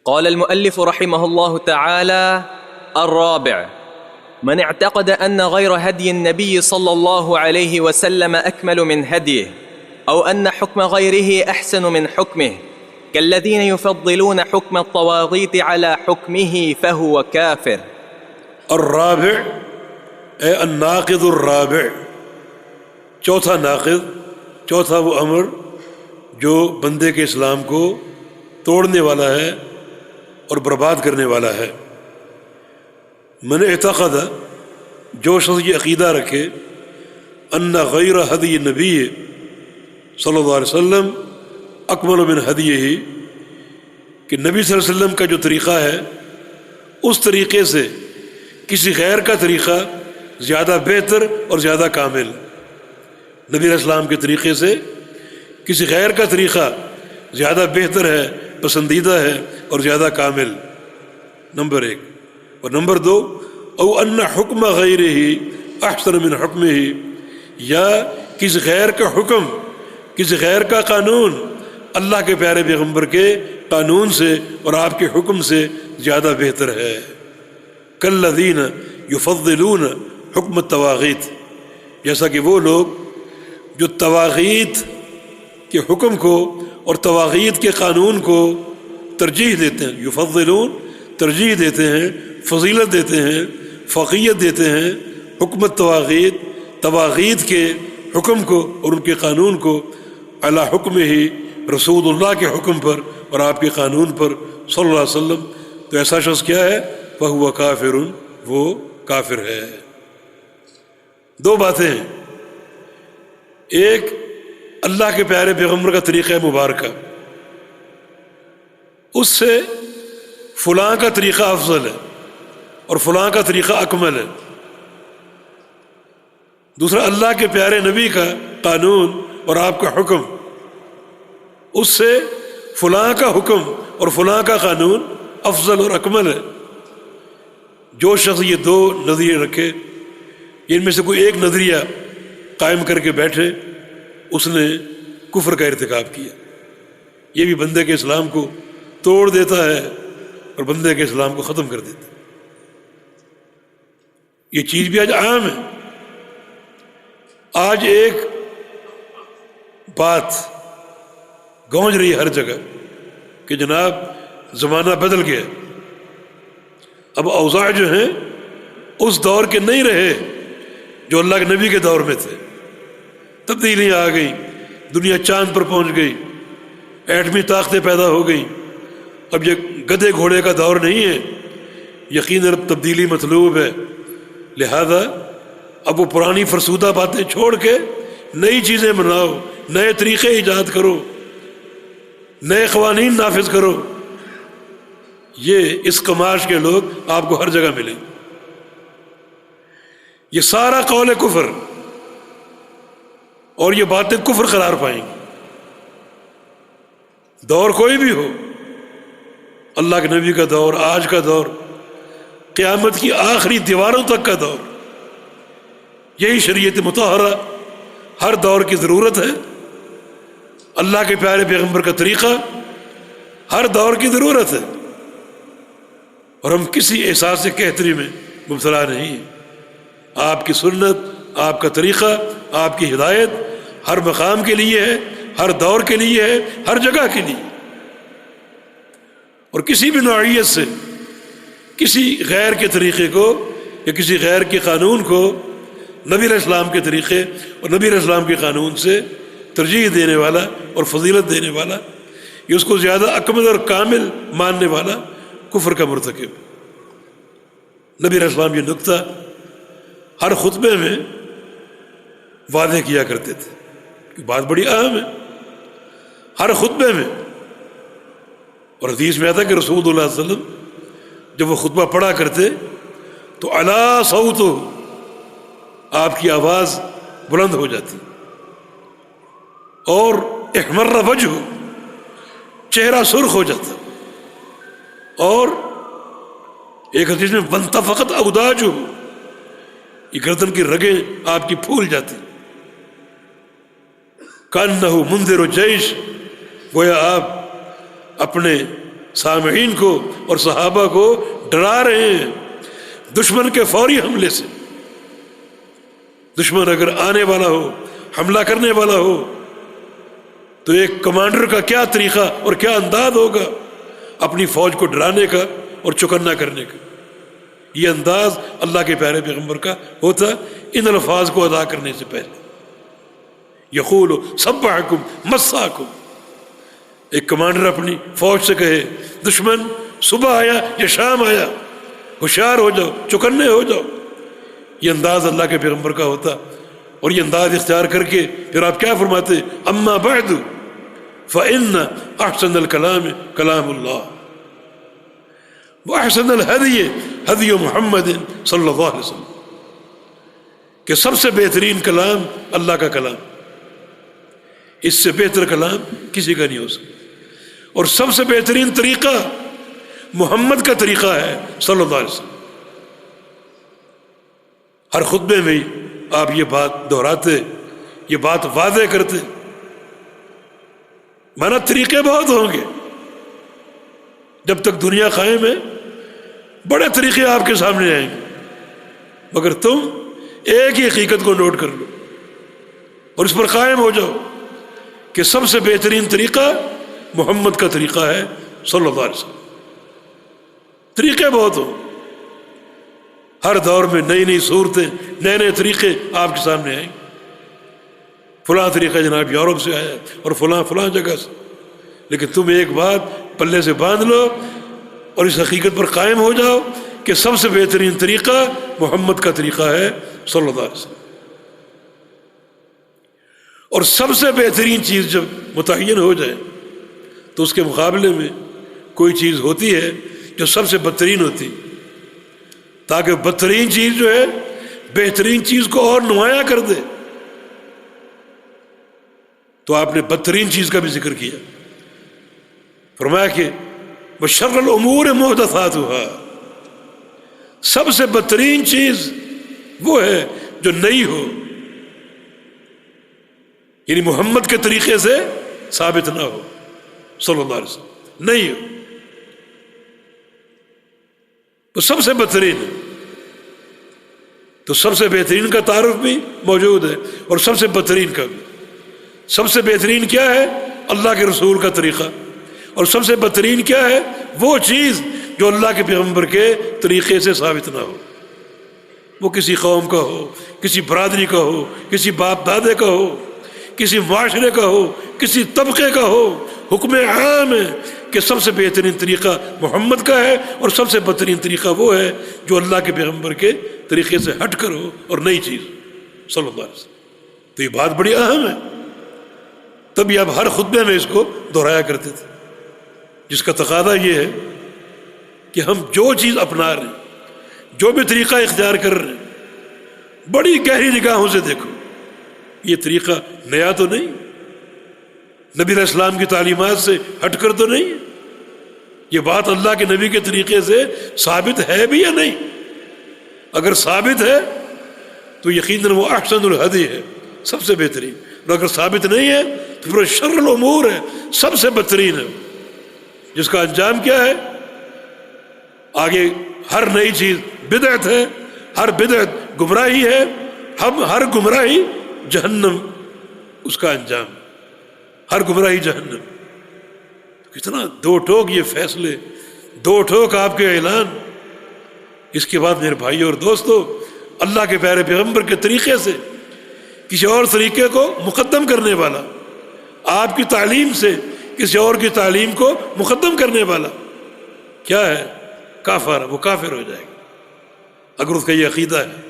قال المؤلف رحمه الله تعالى: الرابع: من اعتقد أن غير هدي النبي صلى الله عليه وسلم أكمل من هديه، أو أن حكم غيره أحسن من حكمه، كالذين يفضلون حكم الطواغيت على حكمه، فهو كافر. الرابع اے الناقض الرابع، چوتھا ناقض، چوتھا وہ امر جو بندے کے اسلام کو توڑنے والا ہے اور برباد کرنے والا ہے۔ من اعتقد، جو شخص یہ عقیدہ رکھے، ان غیر ہدی نبی صلی اللہ علیہ وسلم اکمل من ہدیہ، کہ نبی صلی اللہ علیہ وسلم کا جو طریقہ ہے اس طریقے سے کسی غیر کا طریقہ زیادہ بہتر اور زیادہ کامل، نبی علیہ السلام کے طریقے سے کسی غیر کا طریقہ زیادہ بہتر ہے، پسندیدہ ہے اور زیادہ کامل، نمبر ایک۔ اور نمبر دو، او ان حکم غیرہ احسن من حکمہ، یا کسی غیر کا حکم، کسی غیر کا قانون اللہ کے پیارے پیغمبر کے قانون سے اور آپ کے حکم سے زیادہ بہتر ہے۔ کالذین یفضلون حکم الطواغیت، جیسا کہ وہ لوگ جو طواغیت کے حکم کو اور طواغیت کے قانون کو ترجیح دیتے ہیں، یفضلون ترجیح دیتے ہیں، فضیلت دیتے ہیں، فوقیت دیتے ہیں، حکم الطواغیت، طواغیت کے حکم کو اور ان کے قانون کو، علی حکم ہی رسول اللہ کے حکم پر اور آپ کے قانون پر صلی اللہ علیہ وسلم، تو ایسا شخص کیا ہے؟ فہو کافر، وہ کافر ہے۔ دو باتیں ہیں، ایک اللہ کے پیارے پیغمبر کا طریقہ مبارکہ، اس سے فلاں کا طریقہ افضل ہے اور فلاں کا طریقہ اکمل ہے۔ دوسرا اللہ کے پیارے نبی کا قانون اور آپ کا حکم، اس سے فلاں کا حکم اور فلاں کا قانون افضل اور اکمل ہے۔ جو شخص یہ دو نظریے رکھے، ان میں سے کوئی ایک نظریہ قائم کر کے بیٹھے، اس نے کفر کا ارتکاب کیا۔ یہ بھی بندے کے اسلام کو توڑ دیتا ہے اور بندے کے اسلام کو ختم کر دیتا ہے۔ یہ چیز بھی آج عام ہے۔ آج ایک بات گونج رہی ہے ہر جگہ کہ جناب زمانہ بدل گیا، اب اوضاع جو ہیں اس دور کے نہیں رہے جو اللہ کے نبی کے دور میں تھے، تبدیلیاں آ گئیں، دنیا چاند پر پہنچ گئی، ایٹمی طاقتیں پیدا ہو گئیں، اب یہ گدھے گھوڑے کا دور نہیں ہے، یقیناً اب تبدیلی مطلوب ہے۔ لہذا اب وہ پرانی فرسودہ باتیں چھوڑ کے نئی چیزیں بناؤ، نئے طریقے ایجاد کرو، نئے قوانین نافذ کرو۔ یہ اس کماش کے لوگ آپ کو ہر جگہ ملیں۔ یہ سارا قول کفر اور یہ باتیں کفر قرار پائیں گی۔ دور کوئی بھی ہو، اللہ کے نبی کا دور، آج کا دور، قیامت کی آخری دیواروں تک کا دور، یہی شریعت مطہرہ ہر دور کی ضرورت ہے۔ اللہ کے پیارے پیغمبر کا طریقہ ہر دور کی ضرورت ہے، اور ہم کسی احساس کہتری میں مبتلا نہیں ہیں۔ آپ کی سنت، آپ کا طریقہ، آپ کی ہدایت ہر مقام کے لیے ہے، ہر دور کے لیے ہے، ہر جگہ کے لیے، اور کسی بھی نوعیت سے کسی غیر کے طریقے کو یا کسی غیر کے قانون کو نبی علیہ السلام کے طریقے اور نبی علیہ السلام کے قانون سے ترجیح دینے والا اور فضیلت دینے والا، یہ اس کو زیادہ اکمل اور کامل ماننے والا کفر کا مرتکب۔ نبی علیہ السلام یہ نقطہ ہر خطبے میں واضح کیا کرتے تھے، کہ بات بڑی اہم ہے، ہر خطبے میں۔ اور حدیث میں آتا کہ رسول اللہ صلی اللہ علیہ وسلم جب وہ خطبہ پڑھا کرتے تو علا صوت، آپ کی آواز بلند ہو جاتی، اور احمر وجہ، چہرہ سرخ ہو جاتا، اور ایک حدیث میں وانتفخت اوداجہ، یہ گردن کی رگیں آپ کی پھول جاتی، کانہ منذر الجیش، گویا آپ اپنے سامعین کو اور صحابہ کو ڈرا رہے ہیں دشمن کے فوری حملے سے. دشمن اگر آنے والا ہو، حملہ کرنے والا ہو، تو ایک کمانڈر کا کیا طریقہ اور کیا انداز ہوگا اپنی فوج کو ڈرانے کا اور چکنا کرنے کا. یہ انداز اللہ کے پیارے پیغمبر کا ہوتا ان الفاظ کو ادا کرنے سے پہلے. یقول سبحکم مساکم، ایک کمانڈر اپنی فوج سے کہے دشمن صبح آیا یا شام آیا، ہوشیار ہو جاؤ، چکنے ہو جاؤ. یہ انداز اللہ کے پیغمبر کا ہوتا، اور یہ انداز اختیار کر کے پھر آپ کیا فرماتے؟ اما بعد فإن احسن الکلام کلام اللہ واحسن الہدی ہدی محمد صلی اللہ علیہ وسلم، کہ سب سے بہترین کلام اللہ کا کلام، اس سے بہتر کلام کسی کا نہیں ہو سکتا. اور سب سے بہترین طریقہ محمد کا طریقہ ہے صلی اللہ علیہ وسلم. ہر خطبے میں آپ یہ بات دہراتے، یہ بات واضح کرتے. مانا طریقے بہت ہوں گے، جب تک دنیا قائم ہے بڑے طریقے آپ کے سامنے آئیں گے، مگر تم ایک ہی حقیقت کو نوٹ کر لو اور اس پر قائم ہو جاؤ کہ سب سے بہترین طریقہ محمد کا طریقہ ہے صلی اللہ علیہ وسلم. طریقے بہت ہوں، ہر دور میں نئی نئی صورتیں، نئے نئے طریقے آپ کے سامنے آئیں. فلاں طریقہ جناب یورپ سے آیا اور فلاں فلاں جگہ سے، لیکن تم ایک بات پلے سے باندھ لو اور اس حقیقت پر قائم ہو جاؤ کہ سب سے بہترین طریقہ محمد کا طریقہ ہے صلی اللہ علیہ وسلم. اور سب سے بہترین چیز جب متعین ہو جائے تو اس کے مقابلے میں کوئی چیز ہوتی ہے جو سب سے بدترین ہوتی، تاکہ بدترین چیز جو ہے بہترین چیز کو اور نمایاں کر دے. تو آپ نے بدترین چیز کا بھی ذکر کیا، فرمایا کہ وشر الامور محدثاتها، سب سے بدترین چیز وہ ہے جو نئی ہو، یعنی محمد کے طریقے سے ثابت نہ ہو صلی اللہ علیہ وسلم، نہیں ہو تو سب سے بہترین ہے. تو سب سے بہترین کا تعارف بھی موجود ہے اور سب سے بہترین کا بھی. سب سے بہترین کیا ہے؟ اللہ کے رسول کا طریقہ. اور سب سے بہترین کیا ہے؟ وہ چیز جو اللہ کے پیغمبر کے طریقے سے ثابت نہ ہو، وہ کسی قوم کا ہو، کسی برادری کا ہو، کسی باپ دادے کا ہو، کسی معاشرے کا ہو، کسی طبقے کا ہو. حکم عام ہے کہ سب سے بہترین طریقہ محمد کا ہے اور سب سے بہترین طریقہ وہ ہے جو اللہ کے پیغمبر کے طریقے سے ہٹ کر ہو اور نئی چیز صلی اللہ علیہ وسلم. تو یہ بات بڑی اہم ہے، تبھی آپ ہر خطبے میں اس کو دہرایا کرتے تھے، جس کا تقاضا یہ ہے کہ ہم جو چیز اپنا رہے ہیں، جو بھی طریقہ اختیار کر رہے ہیں، بڑی گہری نگاہوں سے دیکھو. یہ طریقہ نیا تو نہیں، نبی علیہ السلام کی تعلیمات سے ہٹ کر تو نہیں، یہ بات اللہ کے نبی کے طریقے سے ثابت ہے بھی یا نہیں. اگر ثابت ہے تو یقیناً وہ احسن الہدی ہے، سب سے بہترین. اور اگر ثابت نہیں ہے تو پھر شر الامور ہے، سب سے بدترین ہے، جس کا انجام کیا ہے؟ آگے ہر نئی چیز بدعت ہے، ہر بدعت گمراہی ہے، ہر گمراہی جہنم اس کا انجام، ہر گمراہی جہنم. کتنا دو ٹوک یہ فیصلے، دو ٹوک آپ کے اعلان. اس کے بعد میرے بھائی اور دوستو، اللہ کے پیارے پیغمبر کے طریقے سے کسی اور طریقے کو مقدم کرنے والا، آپ کی تعلیم سے کسی اور کی تعلیم کو مقدم کرنے والا کیا ہے؟ کافر. وہ کافر ہو جائے گا اگر اس کا یہ عقیدہ ہے.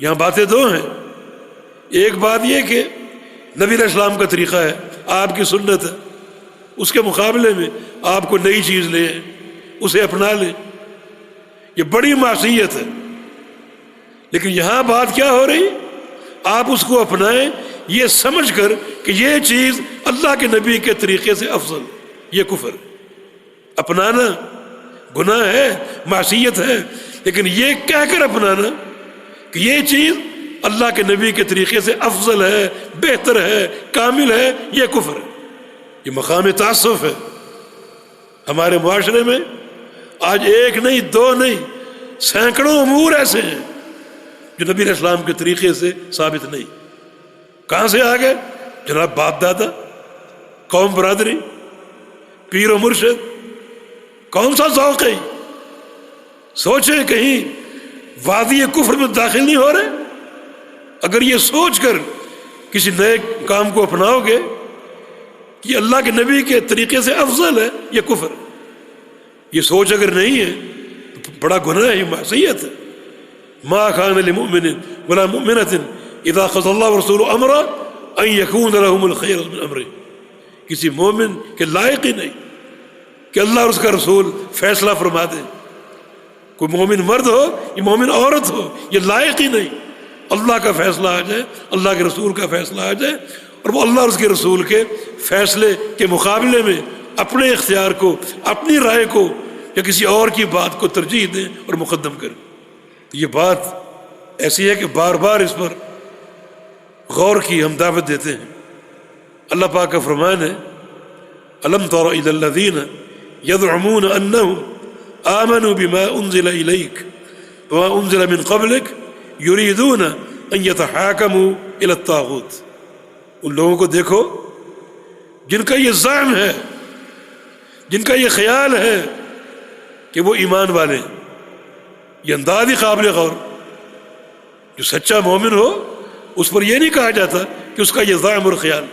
یہاں باتیں دو ہیں، ایک بات یہ کہ نبی علیہ السلام کا طریقہ ہے، آپ کی سنت ہے، اس کے مقابلے میں آپ کو نئی چیز لیں، اسے اپنا لیں، یہ بڑی معصیت ہے. لیکن یہاں بات کیا ہو رہی؟ آپ اس کو اپنائیں یہ سمجھ کر کہ یہ چیز اللہ کے نبی کے طریقے سے افضل. یہ کفر ہے. اپنانا گناہ ہے، معصیت ہے، لیکن یہ کہہ کر اپنانا کہ یہ چیز اللہ کے نبی کے طریقے سے افضل ہے، بہتر ہے، کامل ہے، یہ کفر ہے. یہ مقام تعصف ہے. ہمارے معاشرے میں آج ایک نہیں دو نہیں سینکڑوں امور ایسے ہیں جو نبی علیہ السلام کے طریقے سے ثابت نہیں. کہاں سے آ گئے؟ جناب باپ دادا، قوم برادری، پیر و مرشد. کون سا ذوق ہے؟ سوچیں کہیں وادی کفر میں داخل نہیں ہو رہے. اگر یہ سوچ کر کسی نئے کام کو اپناؤ گے کہ اللہ کے نبی کے طریقے سے افضل ہے، یہ کفر. یہ سوچ اگر نہیں ہے تو بڑا گناہ ہے، یہ معصیت ہے. ما كان لمؤمن ولا مؤمنة اذا قضى الله ورسوله امرا ان يكون لهم الخير من امره. کسی مومن کے لائق ہی نہیں کہ اللہ اور اس کا رسول فیصلہ فرما دے. کوئی مومن مرد ہو یا مومن عورت ہو، یہ لائق ہی نہیں. اللہ کا فیصلہ آ جائے، اللہ کے رسول کا فیصلہ آ جائے، اور وہ اللہ اور اس کے رسول کے فیصلے کے مقابلے میں اپنے اختیار کو، اپنی رائے کو یا کسی اور کی بات کو ترجیح دیں اور مقدم کریں. یہ بات ایسی ہے کہ بار بار اس پر غور کی ہم دعوت دیتے ہیں. اللہ پاک کا فرمان ہے الم تر الی الذین یزعمون انہم آمنوا بما انزل الیک وما انزل من قبلک یریدون ان یتحاکموا الی الطاغوت. ان لوگوں کو دیکھو جن کا یہ زعم ہے، جن کا یہ خیال ہے کہ وہ ایمان والے ہیں. یہ انداز ہی قابل غور. جو سچا مومن ہو اس پر یہ نہیں کہا جاتا کہ اس کا یہ زعم اور خیال،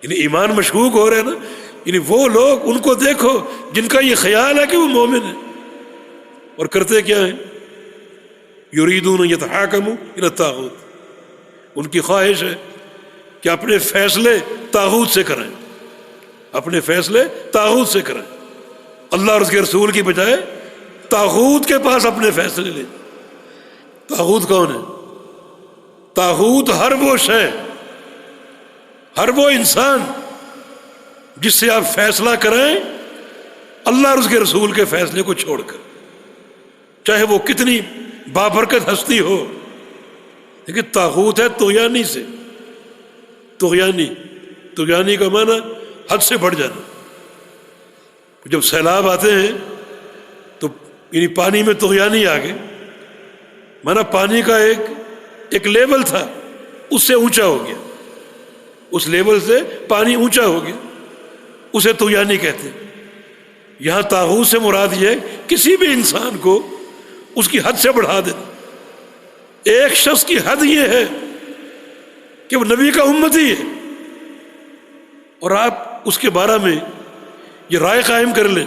یعنی ایمان مشکوک ہو رہے ہیں نا، یعنی وہ لوگ ان کو دیکھو جن کا یہ خیال ہے کہ وہ مومن ہے اور کرتے کیا ہیں؟ یریدون یتحاکموا الی الطاغوت. ان کی خواہش ہے کہ اپنے فیصلے طاغوت سے کریں، اپنے فیصلے طاغوت سے کریں. اللہ اور اس کے رسول کی بجائے طاغوت کے پاس اپنے فیصلے لیں. طاغوت کون ہے؟ طاغوت ہر وہ شے، ہر وہ انسان جس سے آپ فیصلہ کریں اللہ اور اس کے رسول کے فیصلے کو چھوڑ کر، چاہے وہ کتنی بابرکت ہستی ہو. لیکن طاغوت ہے طغیانی سے. طغیانی کا معنی حد سے بڑھ جانا. جب سیلاب آتے ہیں تو یعنی پانی میں طغیانی آ گئے، مانا پانی کا ایک لیول تھا، اس سے اونچا ہو گیا، اس لیول سے پانی اونچا ہو گیا، اسے طغیانی کہتے ہیں. یہاں طاغوت سے مراد یہ ہے کسی بھی انسان کو اس کی حد سے بڑھا دینا. ایک شخص کی حد یہ ہے کہ وہ نبی کا امتی ہے اور آپ اس کے بارے میں یہ رائے قائم کر لیں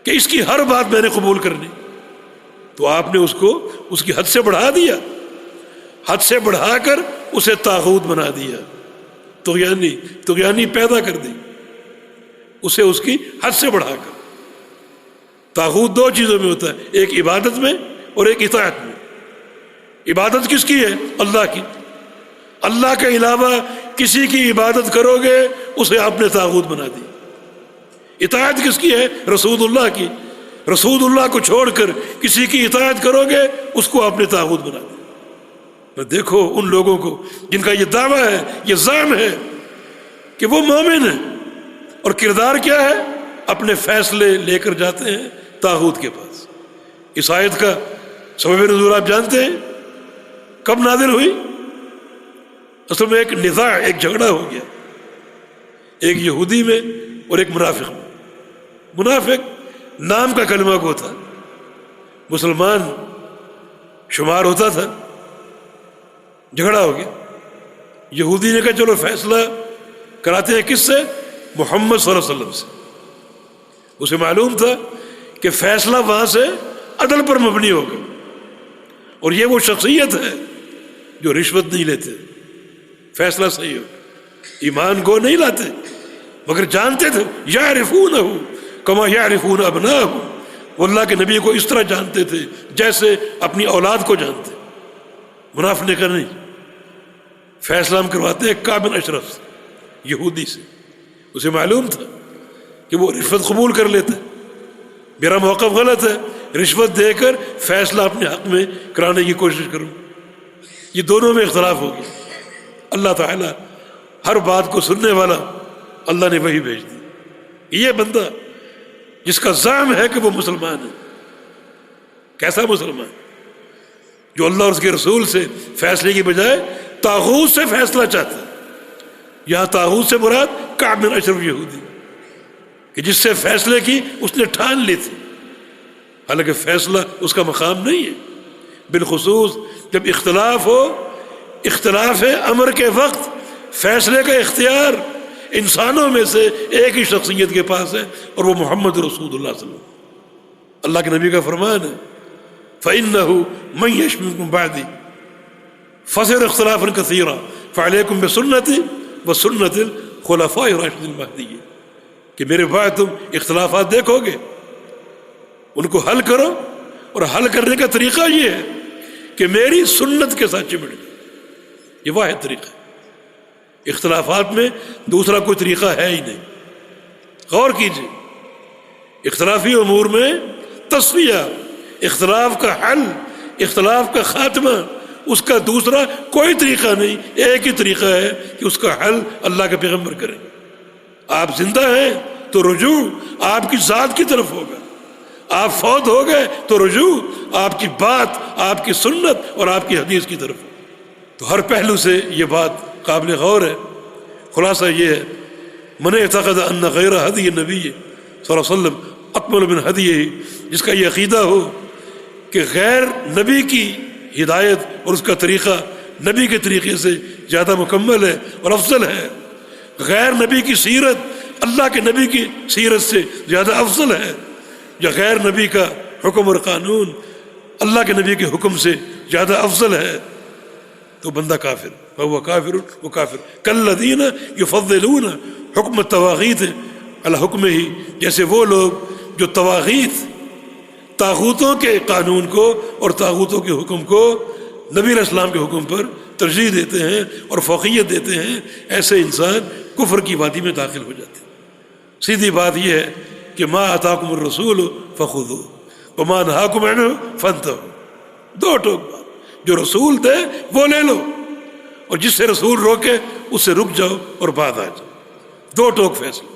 کہ اس کی ہر بات میں نے قبول کرنی، تو آپ نے اس کو اس کی حد سے بڑھا دیا، حد سے بڑھا کر اسے طاغوت بنا دیا. طغیانی پیدا کر دی اسے اس کی حد سے بڑھا کر. طاغوت دو چیزوں میں ہوتا ہے، ایک عبادت میں اور ایک اطاعت میں. عبادت کس کی ہے؟ اللہ کی. اللہ کے علاوہ کسی کی عبادت کرو گے اسے آپ نے طاغوت بنا دی. اطاعت کس کی ہے؟ رسول اللہ کی. رسول اللہ کو چھوڑ کر کسی کی اطاعت کرو گے اس کو آپ نے طاغوت بنا دیا. دیکھو ان لوگوں کو جن کا یہ دعویٰ ہے، یہ زعم ہے کہ وہ مومن ہیں، اور کردار کیا ہے؟ اپنے فیصلے لے کر جاتے ہیں طاغوت کے پاس. اس آیت کا سبب نزول آپ جانتے ہیں؟ کب نازل ہوئی؟ اصل میں ایک نزاع، ایک جھگڑا ہو گیا ایک یہودی میں اور ایک منافق میں. منافق نام کا کلمہ کو تھا، مسلمان شمار ہوتا تھا. جھگڑا ہو گیا. یہودی نے کہا چلو فیصلہ کراتے ہیں کس سے؟ محمد صلی اللہ علیہ وسلم سے. اسے معلوم تھا کہ فیصلہ وہاں سے عدل پر مبنی ہوگا، اور یہ وہ شخصیت ہے جو رشوت نہیں لیتے، فیصلہ صحیح ہو. ایمان کو نہیں لاتے مگر جانتے تھے یعرفونہ کما یعرفون ابناہم. وہ اللہ کے نبی کو اس طرح جانتے تھے جیسے اپنی اولاد کو جانتے. منافق نے کہا نہیں، فیصلہ ہم کرواتے ہیں کعب بن اشرف سے، یہودی سے. اسے معلوم تھا کہ وہ رشوت قبول کر لیتا ہے، میرا موقف غلط ہے، رشوت دے کر فیصلہ اپنے حق میں کرانے کی کوشش کروں. یہ دونوں میں اختلاف ہو گیا. اللہ تعالیٰ ہر بات کو سننے والا اللہ نے وہی بھیج دی. یہ بندہ جس کا زعم ہے کہ وہ مسلمان ہے، کیسا مسلمان؟ جو اللہ اور اس کے رسول سے فیصلے کی بجائے طاغوت سے فیصلہ چاہتا ہے۔ یہاں طاغوت سے مراد کعب بن اشرف یہودی، کہ جس سے فیصلے کی اس نے ٹھان لی تھی، حالانکہ فیصلہ اس کا مقام نہیں ہے۔ بالخصوص جب اختلاف ہو، اختلاف امر کے وقت فیصلے کا اختیار انسانوں میں سے ایک ہی شخصیت کے پاس ہے، اور وہ محمد رسول اللہ صلی اللہ علیہ وسلم۔ اللہ کے نبی کا فرمان ہے فَإِنَّهُ مَن يَعِشْ مِنكُم بَعْدِي فَسَيَرَى اخْتِلَافًا كَثِيرًا فَعَلَيْكُم بِسُنَّتِي وَسُنَّتِ الْخُلَفَاءِ الرَّاشِدِينَ الْمَهْدِيِّينَ، کہ میرے بعد تم اختلافات دیکھو گے، ان کو حل کرو، اور حل کرنے کا طریقہ یہ ہے کہ میری سنت کے ساتھ چمٹ جائے۔ یہ واحد طریقہ ہے، اختلافات میں دوسرا کوئی طریقہ ہے ہی نہیں۔ غور کیجیے، اختلافی امور میں تصفیہ، اختلاف کا حل، اختلاف کا خاتمہ، اس کا دوسرا کوئی طریقہ نہیں، ایک ہی طریقہ ہے کہ اس کا حل اللہ کے پیغمبر کریں۔ آپ زندہ ہیں تو رجوع آپ کی ذات کی طرف ہوگا، آپ فوت ہو گئے تو رجوع آپ کی بات، آپ کی سنت اور آپ کی حدیث کی طرف۔ تو ہر پہلو سے یہ بات قابل غور ہے۔ خلاصہ یہ ہے، من اعتقد ان غیر ہدی نبی صلی اللہ علیہ وسلم اکمل من ہدیہ، جس کا یہ عقیدہ ہو کہ غیر نبی کی ہدایت اور اس کا طریقہ نبی کے طریقے سے زیادہ مکمل ہے اور افضل ہے، غیر نبی کی سیرت اللہ کے نبی کی سیرت سے زیادہ افضل ہے، یا غیر نبی کا حکم اور قانون اللہ کے نبی کے حکم سے زیادہ افضل ہے، تو بندہ کافر، فہو کافر، وہ کافر۔ کالذین یفضلون حکم الطواغیت علی حکمہ، جیسے وہ لوگ جو طواغیت، طاغوتوں کے قانون کو اور طاغوتوں کے حکم کو نبی علیہ السلام کے حکم پر ترجیح دیتے ہیں اور فوقیت دیتے ہیں، ایسے انسان کفر کی وادی میں داخل ہو جاتے ہیں۔ سیدھی بات یہ ہے کہ ما آتاکم الرسول فخذوہ وما نہاکم عنہ فانتہوا، دو ٹوک بات، جو رسول دے وہ لے لو، اور جس سے رسول روکے اس سے رک جاؤ اور بعد آ جاؤ، دو ٹوک فیصلہ۔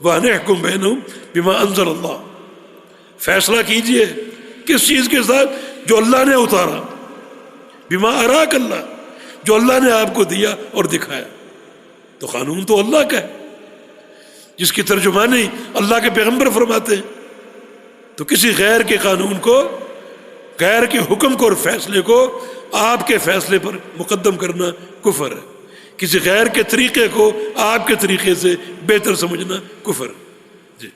وَأَنِ بینہم بما انزل اللہ، فیصلہ کیجئے کس چیز کے ساتھ؟ جو اللہ نے اتارا، بما اراک اللہ، جو اللہ نے آپ کو دیا اور دکھایا۔ تو قانون تو اللہ کا ہے، جس کی ترجمانی اللہ کے پیغمبر فرماتے ہیں، تو کسی غیر کے قانون کو، غیر کے حکم کو اور فیصلے کو آپ کے فیصلے پر مقدم کرنا کفر ہے، کسی غیر کے طریقے کو آپ کے طریقے سے بہتر سمجھنا کفر ہے۔ جی